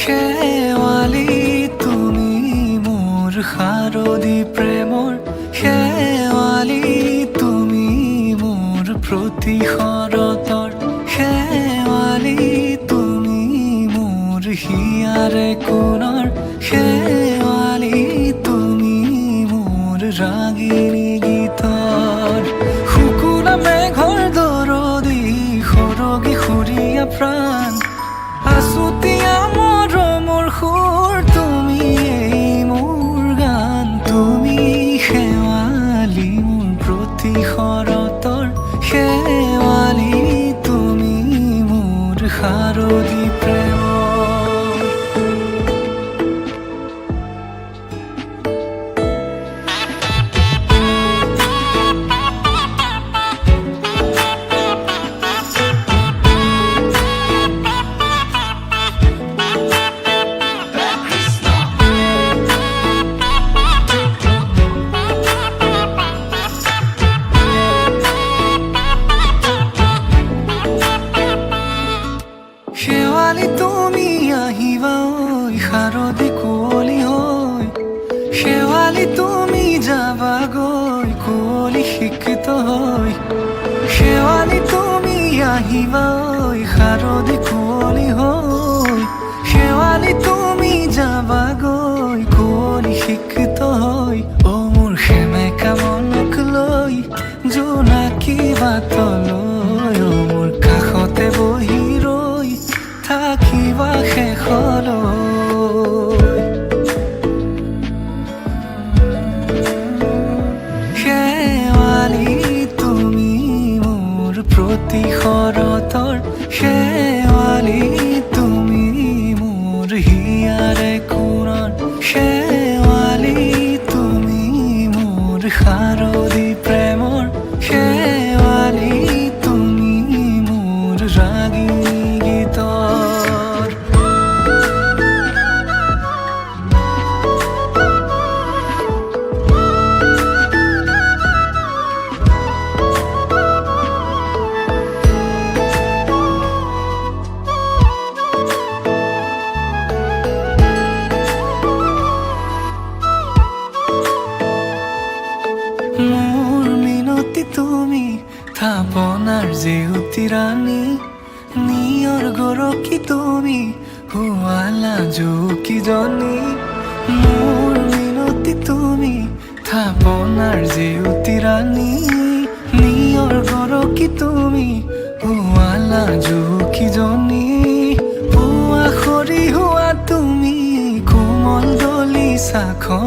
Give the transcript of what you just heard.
শেৱালি তুমি মোৰ শাৰদী প্ৰেমৰ, শেৱালি তুমি মোৰ প্ৰতি শৰতৰ, শেৱালি তুমি মোৰ হিয়াৰে কোণৰ, শেৱালি তুমি মোৰ ৰাগিনী গীতৰ। শুকুলা মেঘৰ দৰদি সৰগী সুৰীয়া প্ৰাণ, আছুতীয়া মৰমৰ সুৰ তুমি এই মোৰ গান। তুমি শেৱালি মোৰ প্ৰতি শৰতৰ, শেৱালি তুমি মোৰ শাৰদী প্ৰেমৰ। শেৱালি তুমি আহিবা ঐ শাৰদী কুঁৱলী হৈ, শেৱালি তুমি যাবাগৈ কুঁৱলী শিক্ষিত হৈ, শেৱালি তুমি আহিবা ঐ শাৰদী কুঁৱলী হৈ, শেৱালি তুমি যাবাগৈ কুঁৱলী শিক্ষিত হৈ। অ মোৰ সেমেকা মনক লৈ জোনাকী বাটলৈ, অ মোৰ কাষতে বহি ৰৈ থাকিবা শেষলৈ। শেৱালি তুমি মোৰ প্ৰতি শৰতৰ, শেৱালি তুমি মোৰ হিয়াৰে কোণৰ, শেৱালি তুমি মোৰ শাৰদী প্ৰেমৰ, শেৱালি তুমি মোৰ ৰাগিনী গীতৰ। মোৰ মিনতি তুমি থাপনাৰ জেউতি ৰাণী, নিয়ৰ গৰকী তুমি শুৱালা জুকিজনী। মোৰ মিনতি তুমি থাপনাৰ জেউতি ৰাণী, নিয়ৰ গৰকী তুমি শুৱালা জুকিজনী। পুৱা সৰি হোৱা তুমি কোমল দলি চাখন,